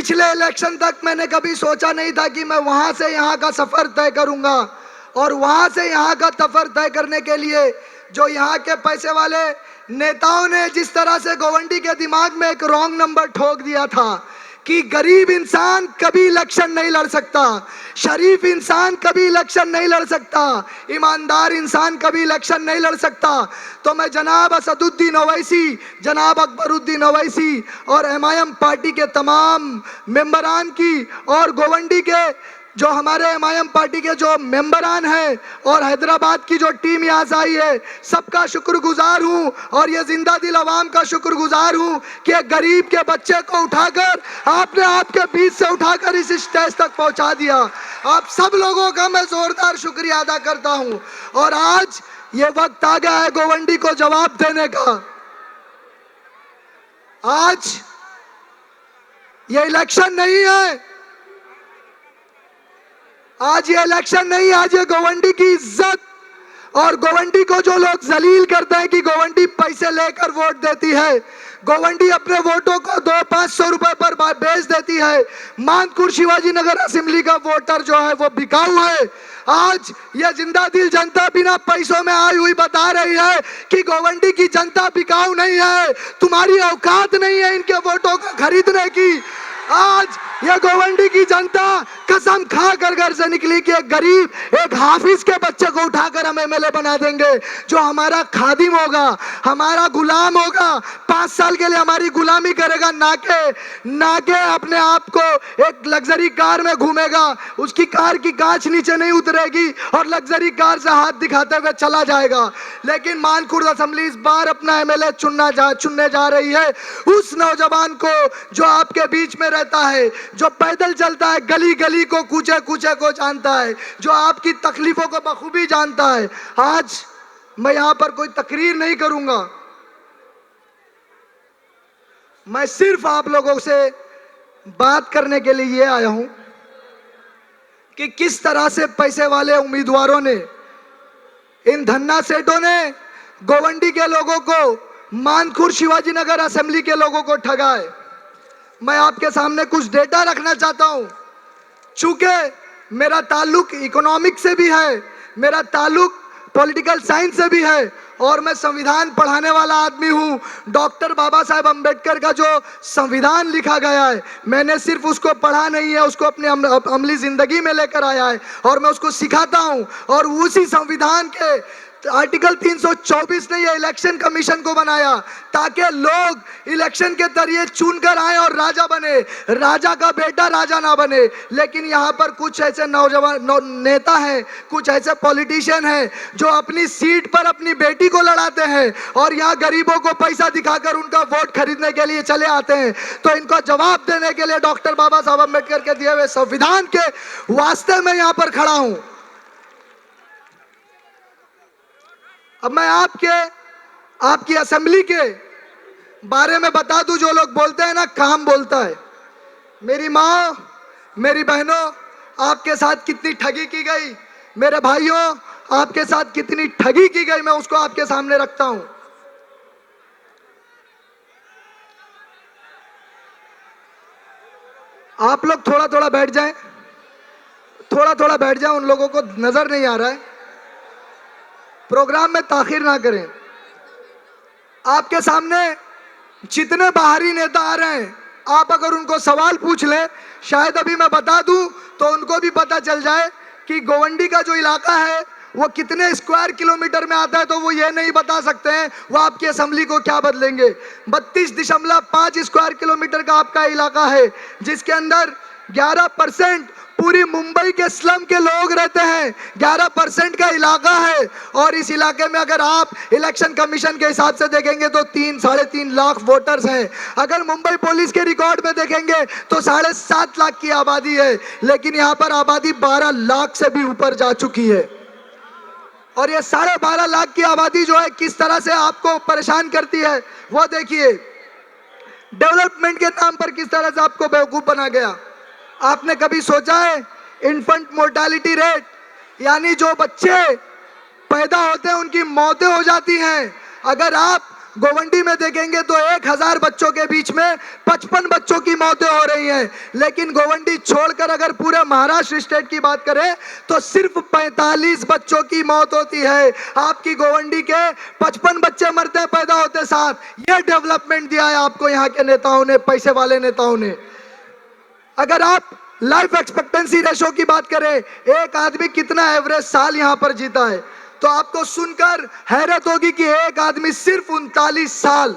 पिछले इलेक्शन तक मैंने कभी सोचा नहीं था कि मैं वहां से यहाँ का सफर तय करूंगा, और वहां से यहाँ का सफर तय करने के लिए जो यहाँ के पैसे वाले नेताओं ने जिस तरह से गोवंडी के दिमाग में एक रॉन्ग नंबर ठोक दिया था कि गरीब इंसान कभी इलेक्शन नहीं लड़ सकता, शरीफ इंसान कभी इलेक्शन नहीं लड़ सकता, ईमानदार इंसान कभी इलेक्शन नहीं लड़ सकता, तो मैं जनाब असदुद्दीन ओवैसी, जनाब अकबरुद्दीन ओवैसी और एमआईएम पार्टी के तमाम मेंबरान की और गोवंडी के जो हमारे एमआईएम पार्टी के जो मेंबरान हैं और हैदराबाद की जो टीम यहाँ से आई है, सबका शुक्रगुजार हूँ। और ये जिंदा दिल अवाम का शुक्रगुजार हूँ कि एक गरीब के बच्चे को उठाकर आपने आपके बीच से उठाकर इस स्टेज तक पहुँचा दिया। आप सब लोगों का मैं जोरदार शुक्रिया अदा करता हूँ। और आज ये वक्त आ गया है गोवंडी को जवाब देने का। आज ये इलेक्शन नहीं है, आज ये इलेक्शन नहीं, आज ये गोवंडी की इज्जत और गोवंडी को जो लोग जलील करते हैं कि गोवंडी पैसे लेकर वोट देती है, गोवंडी अपने वोटों को 200-500 रुपए पर बेच देती है। मानकुर शिवाजी नगर असेंबली का वोटर जो है वो बिकाऊ है। आज ये जिंदा दिल जनता बिना पैसों में आई हुई बता रही है कि गोवंडी की जनता बिकाऊ नहीं है, तुम्हारी औकात नहीं है इनके वोटों को खरीदने की। आज ये गोवंडी की जनता कसम खा कर घर से निकली कि एक गरीब, एक हाफिज के बच्चे को उठाकर हम एमएलए बना देंगे, जो हमारा खादिम होगा, हमारा गुलाम होगा, 5 साल के लिए हमारी गुलामी करेगा, ना के अपने आप को एक लग्जरी कार में घूमेगा, उसकी कार की कांच नीचे नहीं उतरेगी और लग्जरी कार से हाथ दिखाते हुए चला जाएगा। लेकिन मानकुर्द असेंबली इस बार अपना एमएलए चुनने जा रही है उस नौजवान को जो आपके बीच में रहता है, जो पैदल चलता है, गली गली को, कूचे कूचे को जानता है, जो आपकी तकलीफों को बखूबी जानता है। आज मैं यहां पर कोई तकरीर नहीं करूंगा, मैं सिर्फ आप लोगों से बात करने के लिए ये आया हूं कि किस तरह से पैसे वाले उम्मीदवारों ने, इन धन्ना सेठों ने गोवंडी के लोगों को, मानकुर शिवाजी नगर असेंबली के लोगों को ठगा है। मैं आपके सामने कुछ डेटा रखना चाहता हूं। चूंकि मेरा ताल्लुक इकोनॉमिक से भी है, मेरा ताल्लुक पॉलिटिकल साइंस से भी है और मैं संविधान पढ़ाने वाला आदमी हूं। डॉक्टर बाबा साहेब अंबेडकर का जो संविधान लिखा गया है, मैंने सिर्फ उसको पढ़ा नहीं है, उसको अपने अमली जिंदगी में लेकर आया है और मैं उसको सिखाता हूं। और उसी संविधान के आर्टिकल 324 ने ये इलेक्शन कमीशन को बनाया ताकि लोग इलेक्शन के जरिए चुनकर आए और राजा बने, राजा का बेटा राजा ना बने। लेकिन यहाँ पर कुछ ऐसे नौजवान नेता हैं, कुछ ऐसे पॉलिटिशियन हैं जो अपनी सीट पर अपनी बेटी को लड़ाते हैं और यहाँ गरीबों को पैसा दिखाकर उनका वोट खरीदने के लिए चले आते हैं। तो इनको जवाब देने के लिए डॉक्टर बाबा साहब अम्बेडकर के दिए हुए संविधान के वास्ते में यहाँ पर खड़ा हूँ। अब मैं आपकी असेंबली के बारे में बता दूं। जो लोग बोलते हैं ना काम बोलता है, मेरी माँ, मेरी बहनों, आपके साथ कितनी ठगी की गई, मेरे भाइयों आपके साथ कितनी ठगी की गई, मैं उसको आपके सामने रखता हूं। आप लोग थोड़ा थोड़ा बैठ जाएं, थोड़ा थोड़ा बैठ जाएं, उन लोगों को नजर नहीं आ रहा है। प्रोग्राम में ताखीर ना करें। आपके सामने जितने बाहरी नेता आ रहे हैं, आप अगर उनको सवाल पूछ लें, शायद अभी मैं बता दूं तो उनको भी पता चल जाए कि गोवंडी का जो इलाका है वो कितने स्क्वायर किलोमीटर में आता है, तो वो ये नहीं बता सकते हैं वो आपकी असेंबली को क्या बदलेंगे। 32.5 स्क्वायर किलोमीटर का आपका इलाका है, जिसके अंदर 11% पूरी मुंबई के स्लम के लोग रहते हैं, 11% का इलाका है। और इस इलाके में अगर आप इलेक्शन कमीशन के हिसाब से देखेंगे तो 3-3.5 लाख वोटर्स हैं। अगर मुंबई पुलिस के रिकॉर्ड में देखेंगे तो 7.5 लाख की आबादी है, लेकिन यहाँ पर आबादी 12 लाख से भी ऊपर जा चुकी है। और ये 12.5 लाख की आबादी जो है किस तरह से आपको परेशान करती है वो देखिए। डेवलपमेंट के नाम पर किस तरह से आपको बेवकूफ बना गया। आपने कभी सोचा है इन्फेंट मोर्टालिटी रेट, यानी जो बच्चे पैदा होते हैं उनकी मौतें हो जाती हैं, अगर आप गोवंडी में देखेंगे तो 1000 बच्चों के बीच में 55 बच्चों की मौतें हो रही हैं। लेकिन गोवंडी छोड़कर अगर पूरे महाराष्ट्र स्टेट की बात करें तो सिर्फ 45 बच्चों की मौत होती है। आपकी गोवंडी के 55 बच्चे मरते हैं पैदा होते साथ। यह डेवलपमेंट दिया है आपको यहाँ के नेताओं ने, पैसे वाले नेताओं ने। अगर आप लाइफ एक्सपेक्टेंसी रेशो की बात करें, एक आदमी कितना एवरेज साल यहां पर जीता है, तो आपको सुनकर हैरत होगी कि एक आदमी सिर्फ 39 साल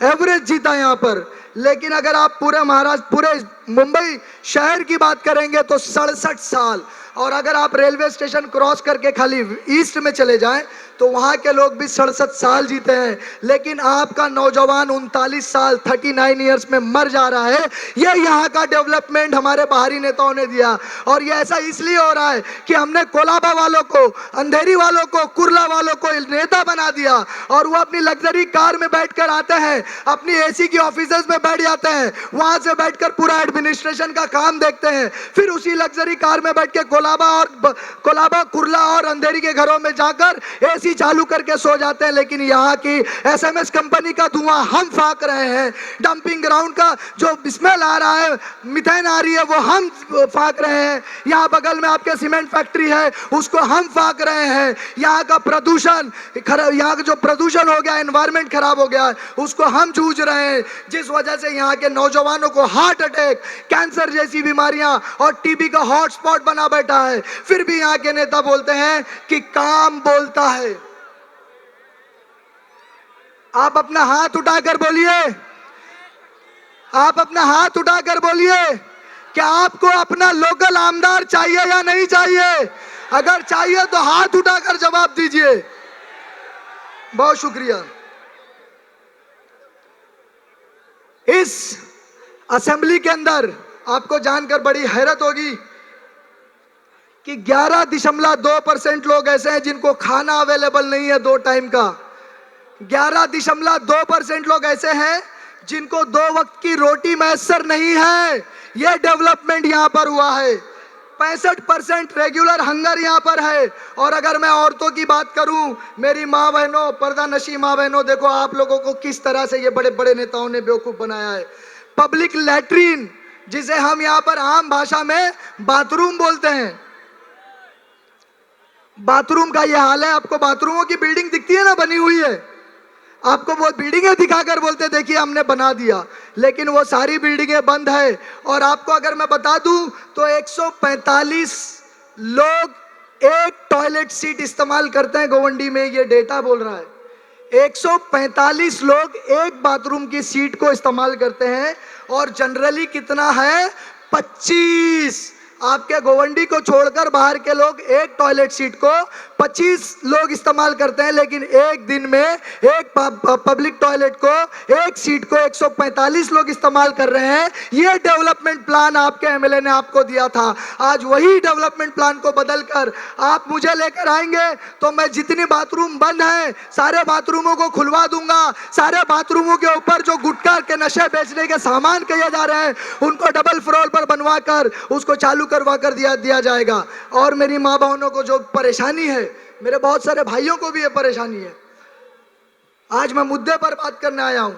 एवरेज जीता यहां पर। लेकिन अगर आप पूरे महाराष्ट्र, पूरे मुंबई शहर की बात करेंगे तो 67 साल। और अगर आप रेलवे स्टेशन क्रॉस करके खाली ईस्ट में चले जाएं तो वहां के लोग भी 67 साल जीते हैं। लेकिन आपका नौजवान 39 साल 39 इयर्स में मर जा रहा है। यह यहाँ का डेवलपमेंट हमारे बाहरी नेताओं ने दिया। और यह ऐसा इसलिए हो रहा है कि हमने कोलाबा वालों को, अंधेरी वालों को, कुर्ला वालों को नेता बना दिया और वो अपनी लग्जरी कार में बैठकर आते हैं, अपनी एसी की ऑफिसेज में बैठ जाते हैं, वहां से बैठकर पूरा एडमिनिस्ट्रेशन का काम देखते हैं। फिर उसी लग्जरी कार में बैठ के कोलाबा, कुर्ला और अंधेरी के घरों में जाकर एसी चालू करके सो जाते हैं। लेकिन यहाँ की एसएमएस कंपनी का धुआं हम फाक रहे हैं। डंपिंग ग्राउंड का जो स्मेल आ रहा है, मिथेन आ रही है, वो हम फाक रहे हैं। यहाँ बगल में आपके सीमेंट फैक्ट्री है, उसको हम फाक रहे हैं। यहाँ का प्रदूषण, यहाँ का जो प्रदूषण हो गया, एनवायरमेंट खराब हो गया, उसको हम जूझ रहे हैं। जिस वजह से यहाँ के नौजवानों को हार्ट अटैक, कैंसर जैसी बीमारियां और टीबी का हॉटस्पॉट बना बैठा है। फिर भी यहाँ के नेता बोलते हैं कि काम बोलता है। आप अपना हाथ उठाकर बोलिए, आप अपना हाथ उठाकर बोलिए, क्या आपको अपना लोकल आमदार चाहिए या नहीं चाहिए? अगर चाहिए तो हाथ उठाकर जवाब दीजिए। बहुत शुक्रिया। इस असेंबली के अंदर आपको जानकर बड़ी हैरत होगी कि 11.2% लोग ऐसे हैं जिनको खाना अवेलेबल नहीं है 2 टाइम का। 11.2% लोग ऐसे हैं जिनको 2 वक्त की रोटी मैसर नहीं है। यह डेवलपमेंट यहां पर हुआ है। 65% रेगुलर हंगर यहां पर है। और अगर मैं औरतों की बात करूं, मेरी माँ बहनों, पर्दा नशी माँ बहनों, देखो आप लोगों को किस तरह से ये बड़े बड़े नेताओं ने बेवकूफ बनाया है। पब्लिक लैट्रीन, जिसे हम यहां पर आम भाषा में बाथरूम बोलते हैं, बाथरूम का यह हाल है। आपको बाथरूमों की बिल्डिंग दिखती है ना, बनी हुई है, आपको वो बिल्डिंगें दिखाकर बोलते देखिए हमने बना दिया, लेकिन वो सारी बिल्डिंगें बंद है। और आपको अगर मैं बता दूं तो 145 लोग एक टॉयलेट सीट इस्तेमाल करते हैं गोवंडी में, ये डेटा बोल रहा है। 145 लोग एक बाथरूम की सीट को इस्तेमाल करते हैं। और जनरली कितना है? 25। आपके गोवंडी को छोड़कर बाहर के लोग एक टॉयलेट सीट को 25 लोग इस्तेमाल करते हैं। लेकिन एक दिन में एक पब्लिक टॉयलेट को, एक सीट को 145 लोग इस्तेमाल कर रहे हैं। यह डेवलपमेंट प्लान आपके एमएलए ने आपको दिया था। आज वही डेवलपमेंट प्लान को बदलकर आप मुझे लेकर आएंगे तो मैं जितनी बाथरूम बंद है सारे बाथरूमों को खुलवा दूंगा। सारे बाथरूमों के ऊपर जो गुटखा के नशे बेचने के सामान किए जा रहे हैं उनको डबल फ्लोर पर बनवा कर उसको चालू करवा कर दिया जाएगा। और मेरी माँ बहनों को जो परेशानी है, मेरे बहुत सारे भाइयों को भी ये परेशानी है। आज मैं मुद्दे पर बात करने आया हूं।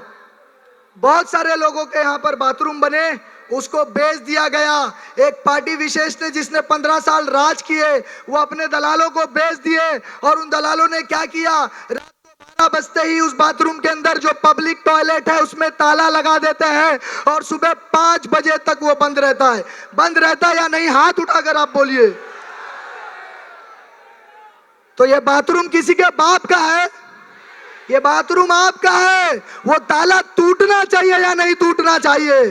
बहुत सारे लोगों के यहाँ पर बाथरूम बने, उसको बेच दिया गया। एक पार्टी विशेष ने जिसने 15 साल राज किए, वो अपने दलालों को बेच दिए। और उन दलालों ने क्या किया? रात को 12 बजते ही उस बाथरूम के अंदर जो पब्लिक टॉयलेट है उसमें ताला लगा देते हैं और सुबह 5 बजे तक वो बंद रहता है। बंद रहता है या नहीं? हाथ उठाकर आप बोलिए। तो ये बाथरूम किसी के बाप का है? ये बाथरूम आपका है। वो ताला टूटना चाहिए या नहीं टूटना चाहिए?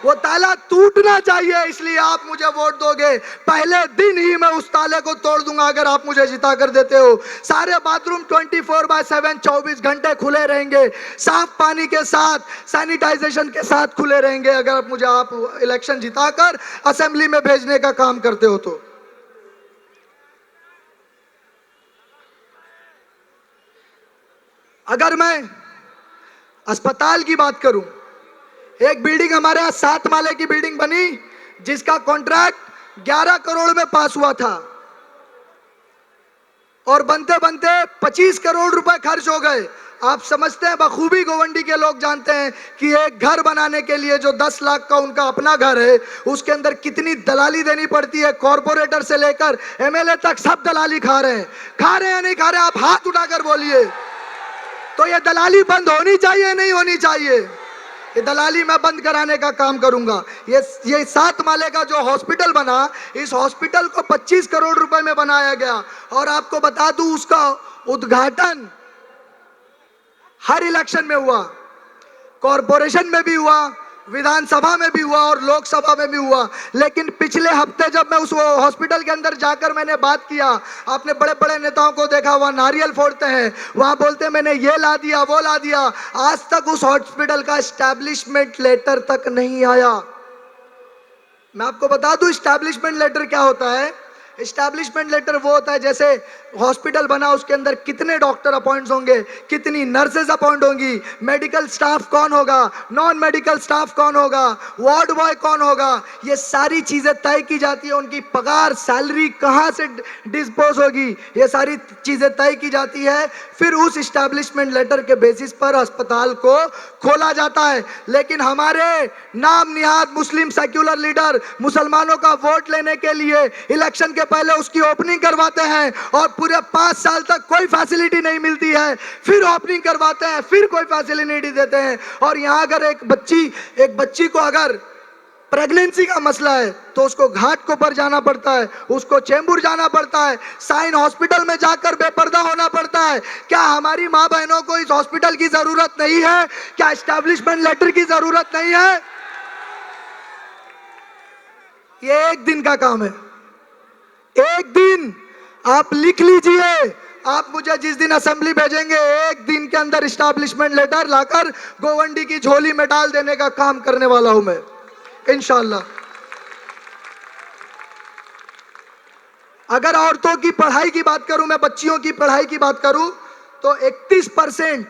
वो ताला टूटना चाहिए। इसलिए आप मुझे वोट दोगे, पहले दिन ही मैं उस ताले को तोड़ दूंगा अगर आप मुझे जिता कर देते हो। सारे बाथरूम 24/7 24 घंटे खुले रहेंगे, साफ पानी के साथ, सैनिटाइजेशन के साथ खुले रहेंगे अगर आप इलेक्शन जिताकर असेंबली में भेजने का काम करते हो तो। अगर मैं अस्पताल की बात करूं, एक बिल्डिंग हमारे यहाँ 7 माले की बिल्डिंग बनी जिसका कॉन्ट्रैक्ट 11 करोड़ में पास हुआ था और बनते बनते 25 करोड़ रुपए खर्च हो गए। आप समझते हैं, बखूबी गोवंडी के लोग जानते हैं कि एक घर बनाने के लिए जो 10 लाख का उनका अपना घर है, उसके अंदर कितनी दलाली देनी पड़ती है। कॉर्पोरेटर से लेकर एमएलए तक सब दलाली खा रहे हैं। खा रहे हैं या नहीं खा रहे? आप हाथ उठाकर बोलिए। तो ये दलाली बंद होनी चाहिए, नहीं होनी चाहिए? ये दलाली मैं बंद कराने का काम करूंगा। ये 7 माले का जो हॉस्पिटल बना, इस हॉस्पिटल को 25 करोड़ रुपए में बनाया गया। और आपको बता दूं, उसका उद्घाटन हर इलेक्शन में हुआ, कॉरपोरेशन में भी हुआ, विधानसभा में भी हुआ और लोकसभा में भी हुआ। लेकिन पिछले हफ्ते जब मैं उस हॉस्पिटल के अंदर जाकर मैंने बात किया, आपने बड़े बड़े नेताओं को देखा, वहां नारियल फोड़ते हैं, वहां बोलते हैं मैंने ये ला दिया, वो ला दिया। आज तक उस हॉस्पिटल का एस्टैब्लिशमेंट लेटर तक नहीं आया। मैं आपको बता दूं एस्टैब्लिशमेंट लेटर क्या होता है। एस्टैब्लिशमेंट लेटर वो होता है, जैसे हॉस्पिटल बना, उसके अंदर कितने डॉक्टर अपॉइंट होंगे, कितनी नर्सेज अपॉइंट होंगी, मेडिकल स्टाफ कौन होगा, नॉन मेडिकल स्टाफ कौन होगा, वार्ड बॉय कौन होगा, ये सारी चीजें तय की जाती है। उनकी पगार, सैलरी कहां से डिस्पोज होगी, ये सारी चीजें तय की जाती है। फिर उस एस्टैब्लिशमेंट लेटर के बेसिस पर अस्पताल को खोला जाता है। लेकिन हमारे नाम निहाद मुस्लिम सेक्युलर लीडर मुसलमानों का वोट लेने के लिए इलेक्शन के पहले उसकी ओपनिंग करवाते हैं और पूरे 5 साल तक कोई फैसिलिटी नहीं मिलती है। फिर ओपनिंग करवाते हैं, फिर कोई फैसिलिटी नहीं देते हैं। और यहां अगर एक बच्ची को अगर प्रेगनेंसी का मसला है तो उसको घाट को पर जाना पड़ता है, उसको चेंबूर जाना पड़ता है, साइन हॉस्पिटल में जाकर बेपर्दा होना पड़ता है। क्या हमारी मां बहनों को इस हॉस्पिटल की जरूरत नहीं है? क्या एस्टैब्लिशमेंट लेटर की जरूरत नहीं है? ये एक दिन का काम है। एक दिन आप लिख लीजिए, आप मुझे जिस दिन असेंबली भेजेंगे, एक दिन के अंदर एस्टैब्लिशमेंट लेटर लाकर गोवंडी की झोली में डाल देने का काम करने वाला हूं मैं, इंशाअल्लाह। अगर औरतों की पढ़ाई की बात करूं, मैं बच्चियों की पढ़ाई की बात करूं, तो 31%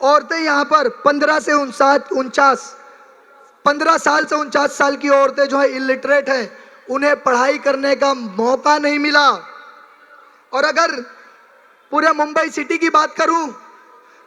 औरतें यहां पर 15 से 49 15 साल से 49 साल की औरतें जो है इलिटरेट हैं, उन्हें पढ़ाई करने का मौका नहीं मिला। और अगर पूरे मुंबई सिटी की बात करूं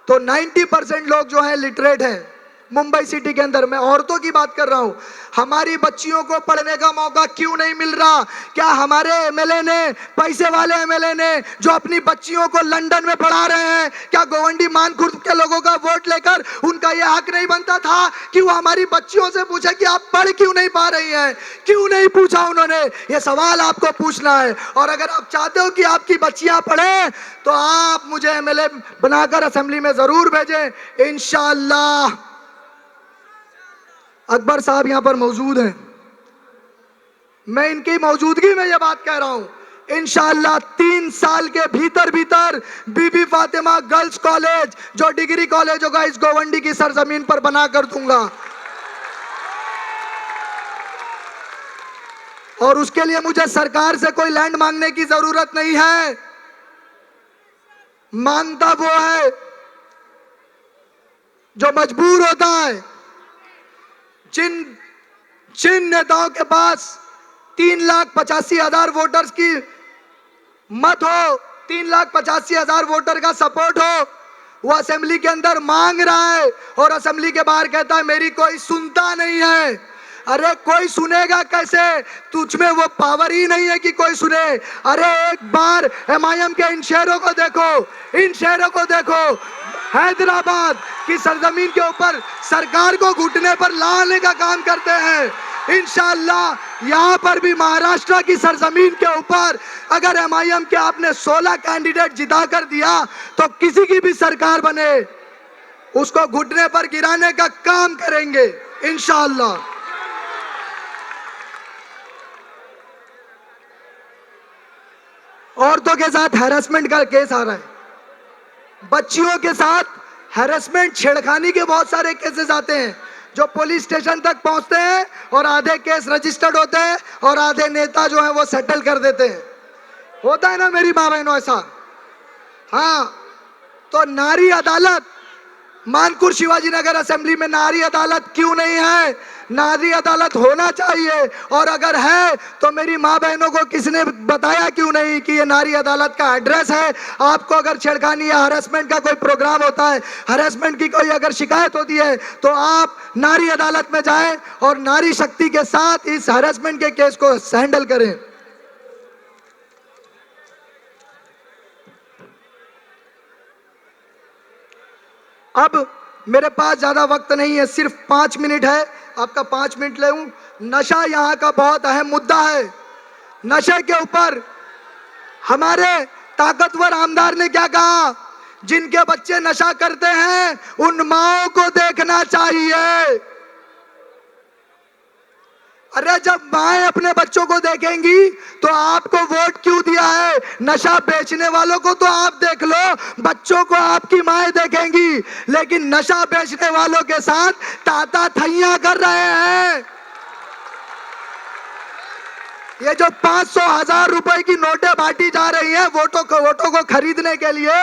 तो 90% लोग जो हैं लिटरेट हैं मुंबई सिटी के अंदर। मैं औरतों की बात कर रहा हूं। हमारी बच्चियों को पढ़ने का मौका क्यों नहीं मिल रहा? क्या हमारे एमएलए ने, पैसे वाले एमएलए ने जो अपनी बच्चियों को लंदन में पढ़ा रहे हैं, क्या गोवंडी मानखुर्द के लोगों का वोट लेकर उनका यह हक नहीं बनता था कि वो हमारी बच्चियों से पूछे कि आप पढ़ क्यों नहीं पा रही हैं? क्यों नहीं पूछा उन्होंने? यह सवाल आपको पूछना है। और अगर आप चाहते हो कि आपकी बच्चियां पढ़े तो आप मुझे एमएलए बनाकर असेंबली में जरूर भेजें, इंशाअल्लाह। अकबर साहब यहां पर मौजूद हैं, मैं इनकी मौजूदगी में यह बात कह रहा हूं। इंशाअल्लाह 3 साल के भीतर भीतर बीबी फातिमा गर्ल्स कॉलेज, जो डिग्री कॉलेज होगा, इस गोवंडी की सरजमीन पर बना कर दूंगा। और उसके लिए मुझे सरकार से कोई लैंड मांगने की जरूरत नहीं है। मांगता वो है जो मजबूर होता है। जिन नेताओं के पास 3,85,000 वोटर्स की मत हो, 3,85,000 वोटर का सपोर्ट हो, वो असेंबली के अंदर मांग रहा है और असेंबली के बाहर कहता है मेरी कोई सुनता नहीं है। अरे कोई सुनेगा कैसे? तुझ में वो पावर ही नहीं है कि कोई सुने। अरे एक बार एमआईएम के इन शेरों को देखो, इन शेरों को देखो। हैदराबाद की सरजमीन के ऊपर सरकार को घुटने पर लाने का काम करते हैं। इंशाअल्लाह यहाँ पर भी महाराष्ट्र की सरजमीन के ऊपर अगर एमआईएम के आपने 16 कैंडिडेट जिता कर दिया तो किसी की भी सरकार बने, उसको घुटने पर गिराने का काम करेंगे इंशाअल्लाह। औरतों के साथ हैरेसमेंट का केस आ रहा है, बच्चियों के साथ हैरेसमेंट, छेड़खानी के बहुत सारे केसेस आते हैं जो पुलिस स्टेशन तक पहुंचते हैं और आधे केस रजिस्टर्ड होते हैं और आधे नेता जो है वो सेटल कर देते हैं। होता है ना मेरी माँ बहनों ऐसा? हाँ, तो नारी अदालत, मानकुर शिवाजी नगर असेंबली में नारी अदालत क्यों नहीं है? नारी अदालत होना चाहिए, और अगर है तो मेरी माँ बहनों को किसने बताया क्यों नहीं कि ये नारी अदालत का एड्रेस है। आपको अगर छेड़खानी या हरेसमेंट का कोई प्रोग्राम होता है, हरेसमेंट की कोई अगर शिकायत होती है, तो आप नारी अदालत में जाएं और नारी शक्ति के साथ इस हरेसमेंट के केस को हैंडल करें। अब मेरे पास ज्यादा वक्त नहीं है, सिर्फ 5 मिनट है, आपका 5 मिनट ले लूं। नशा यहाँ का बहुत अहम मुद्दा है। नशे के ऊपर हमारे ताकतवर आमदार ने क्या कहा, जिनके बच्चे नशा करते हैं उन माओं को देखना चाहिए। अरे जब माएं अपने बच्चों को देखेंगी तो आपको वोट क्यों दिया है? नशा बेचने वालों को तो आप देख लो, बच्चों को आपकी माएं देखेंगी, लेकिन नशा बेचने वालों के साथ ताता थैया कर रहे हैं। ये जो 500,000 रुपए की नोटें बांटी जा रही हैं वोटों को खरीदने के लिए,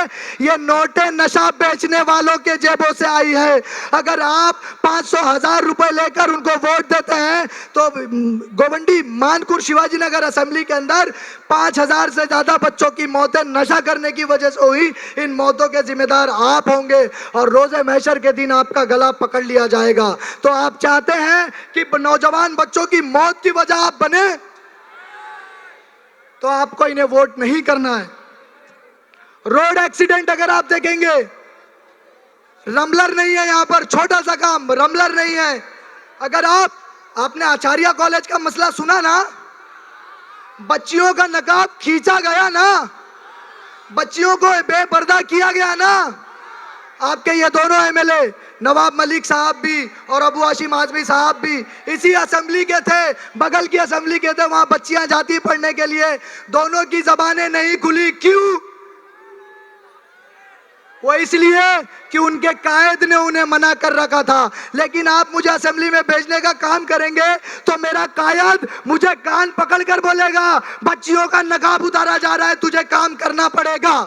ये नोटें नशा बेचने वालों के जेबों से आई है। अगर आप 500,000 रुपए लेकर उनको वोट देते हैं तो गोवंडी मानपुर शिवाजी नगर असेंबली के अंदर 5,000 से ज्यादा बच्चों की मौतें नशा करने की वजह से हुई। इन मौतों के जिम्मेदार आप होंगे और रोजे महशर के दिन आपका गला पकड़ लिया जाएगा। तो आप चाहते हैं कि नौजवान बच्चों की मौत की वजह आप बने, तो आपको इन्हें वोट नहीं करना है। रोड एक्सीडेंट अगर आप देखेंगे, रमलर नहीं है यहाँ पर, छोटा सा काम, रमलर नहीं है। अगर आपने आचार्य कॉलेज का मसला सुना ना, बच्चियों का नकाब खींचा गया ना, बच्चियों को बेपर्दा किया गया ना। आपके ये दोनों एमएलए नवाब मलिक साहब भी और अबू हाशिम आजमी साहब भी इसी असेंबली के थे, बगल की असेंबली के थे, वहां बच्चियां जाती पढ़ने के लिए, दोनों की जबानें नहीं खुली। क्यों? वो इसलिए कि उनके कायद ने उन्हें मना कर रखा था। लेकिन आप मुझे असेंबली में भेजने का काम करेंगे तो मेरा कायद मुझे कान पकड़कर बोलेगा, बच्चियों का नकाब उतारा जा रहा है, तुझे काम करना पड़ेगा।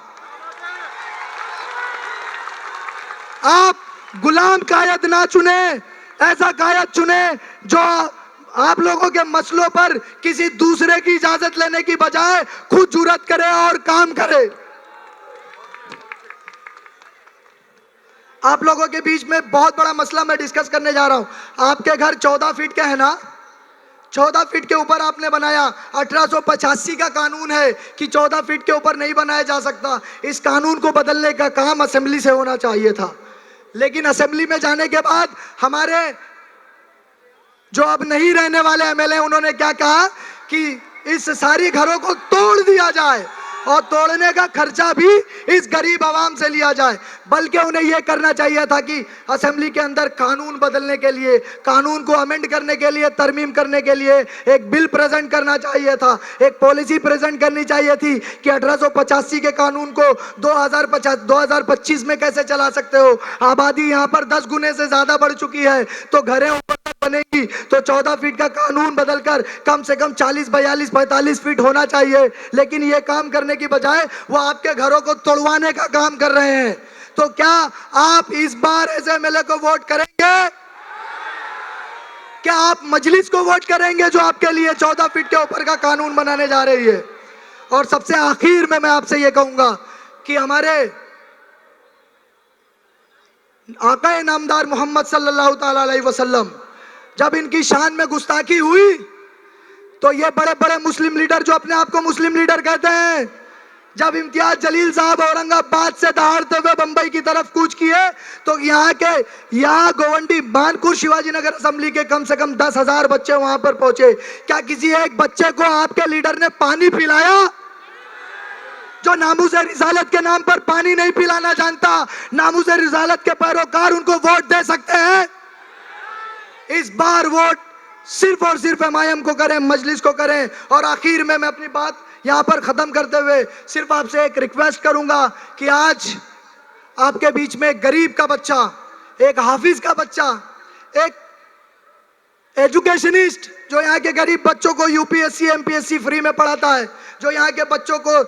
आप गुलाम कायद ना चुने, ऐसा कायद चुने जो आप लोगों के मसलों पर किसी दूसरे की इजाजत लेने की बजाय खुद जुर्रत करे और काम करे। आप लोगों के बीच में बहुत बड़ा मसला मैं डिस्कस करने जा रहा हूं। आपके घर 14 फीट के है ना? 14 फीट के ऊपर आपने बनाया। 1885 का कानून है कि 14 फीट के ऊपर नहीं बनाया जा सकता। इस कानून को बदलने का काम असेंबली से होना चाहिए था, लेकिन असेंबली में जाने के बाद हमारे जो अब नहीं रहने वाले एमएलए, उन्होंने क्या कहा कि इस सारी घरों को तोड़ दिया जाए और तोड़ने का खर्चा भी इस गरीब आवाम से लिया जाए। बल्कि उन्हें यह करना चाहिए था कि असेंबली के अंदर कानून बदलने के लिए, कानून को अमेंड करने के लिए, तरमीम करने के लिए एक बिल प्रेजेंट करना चाहिए था, एक पॉलिसी प्रेजेंट करनी चाहिए थी कि 1885 के कानून को 2025 में कैसे चला सकते हो। आबादी यहाँ पर 10 गुने से ज्यादा बढ़ चुकी है, तो घरें ऊपर तक बनेगी, तो 14 फीट का कानून बदलकर कम से कम 40, 42, 45 फीट होना चाहिए। लेकिन ये काम करने की बजाय वो आपके घरों को तोड़वाने का काम कर रहे हैं। तो क्या आप इस बार ऐसे एमएलए को वोट करेंगे? क्या आप मजलिस को वोट करेंगे जो आपके लिए 14 फीट के ऊपर का कानून बनाने जा रही है? और सबसे आखिर में मैं आपसे यह कहूंगा कि हमारे आका नामदार मोहम्मद सल्लल्लाहु ताला अलैहि वसल्लम, जब इनकी शान में गुस्ताखी हुई तो ये बड़े बड़े मुस्लिम लीडर, जो अपने आप को मुस्लिम लीडर कहते हैं, जब इम्तियाज जलील साहब औरंगाबाद से दहाड़ते हुए बंबई की तरफ कूच किए, तो यहाँ गोवंडी मानपुर शिवाजी नगर असेंबली के कम से कम 10,000 बच्चे वहां पर पहुंचे। क्या किसी एक बच्चे को आपके लीडर ने पानी पिलाया? जो नामूज़े रिसालत के नाम पर पानी नहीं पिलाना जानता, नामूज़े रिसालत के पैरोकार उनको वोट दे सकते हैं? इस बार वोट सिर्फ और सिर्फ एमआईएम को करें, मजलिस को करें। और आखिर में मैं अपनी बात यहां पर खत्म करते हुए सिर्फ आपसे एक रिक्वेस्ट करूंगा कि आज आपके बीच में एक गरीब का बच्चा, एक हाफिज का बच्चा, एक एजुकेशनिस्ट जो यहाँ के गरीब बच्चों को यूपीएससी एमपीएससी फ्री में पढ़ाता है, जो यहाँ के बच्चों को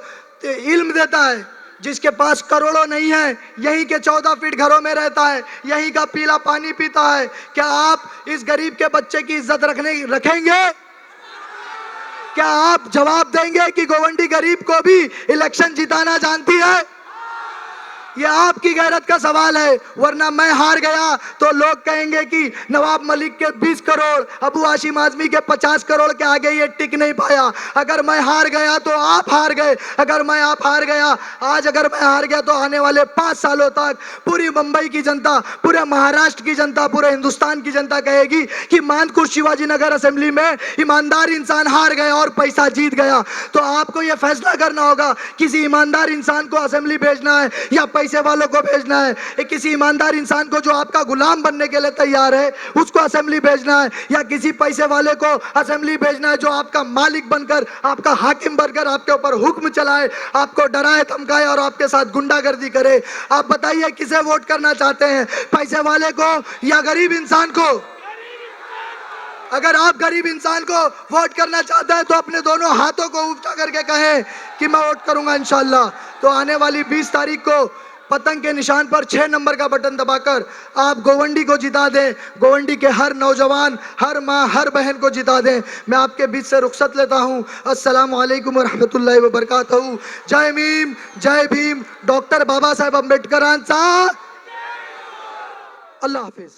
इल्म देता है, जिसके पास करोड़ों नहीं है, यहीं के 14 फीट घरों में रहता है, यहीं का पीला पानी पीता है, क्या आप इस गरीब के बच्चे की इज्जत रखेंगे? क्या आप जवाब देंगे कि गोवंडी गरीब को भी इलेक्शन जिताना जानती है? यह आपकी गैरत का सवाल है, वरना मैं हार गया तो लोग कहेंगे कि नवाब मलिक के 20 करोड़, अबू हाशिम आजमी के 50 करोड़ के आगे ये टिक नहीं पाया। अगर मैं हार गया तो आप हार गए, अगर मैं आप हार गया आज, अगर मैं हार गया तो आने वाले 5 सालों तक पूरी मुंबई की जनता, पूरे महाराष्ट्र की जनता, पूरे हिंदुस्तान की जनता कहेगी कि मानकुर शिवाजी नगर असेंबली में ईमानदार इंसान हार गया और पैसा जीत गया। तो आपको यह फैसला करना होगा, किसी ईमानदार इंसान को असेंबली भेजना है या पैसे वालों को भेजना है। किसी ईमानदार इंसान को जो आपका गुलाम बनने के लिए तैयार है उसको असेंबली भेजना है, या किसी पैसे वाले को असेंबली भेजना है जो आपका मालिक बनकर, आपका हाकिम बनकर आपके ऊपर हुक्म चलाए, आपको डराए धमकाए और आपके साथ गुंडागर्दी करे। आप बताइए किसे वोट करना चाहते हैं, पैसे वाले को या गरीब इंसान को? अगर आप गरीब इंसान को वोट करना चाहते हैं तो अपने दोनों हाथों को ऊंचा करके कहें कि मैं वोट करूंगा इंशाल्लाह। तो आने वाली 20 तारीख को पतंग के निशान पर 6 नंबर का बटन दबाकर आप गोवंडी को जिता दें, गोवंडी के हर नौजवान, हर माँ, हर बहन को जिता दें। मैं आपके बीच से रुखसत लेता हूँ। अस्सलामु अलैकुम वरहमतुल्लाहि वबरकातुहू। जय भीम, जय भीम। डॉक्टर बाबा साहेब अम्बेडकरांचा। अल्लाह हाफिज।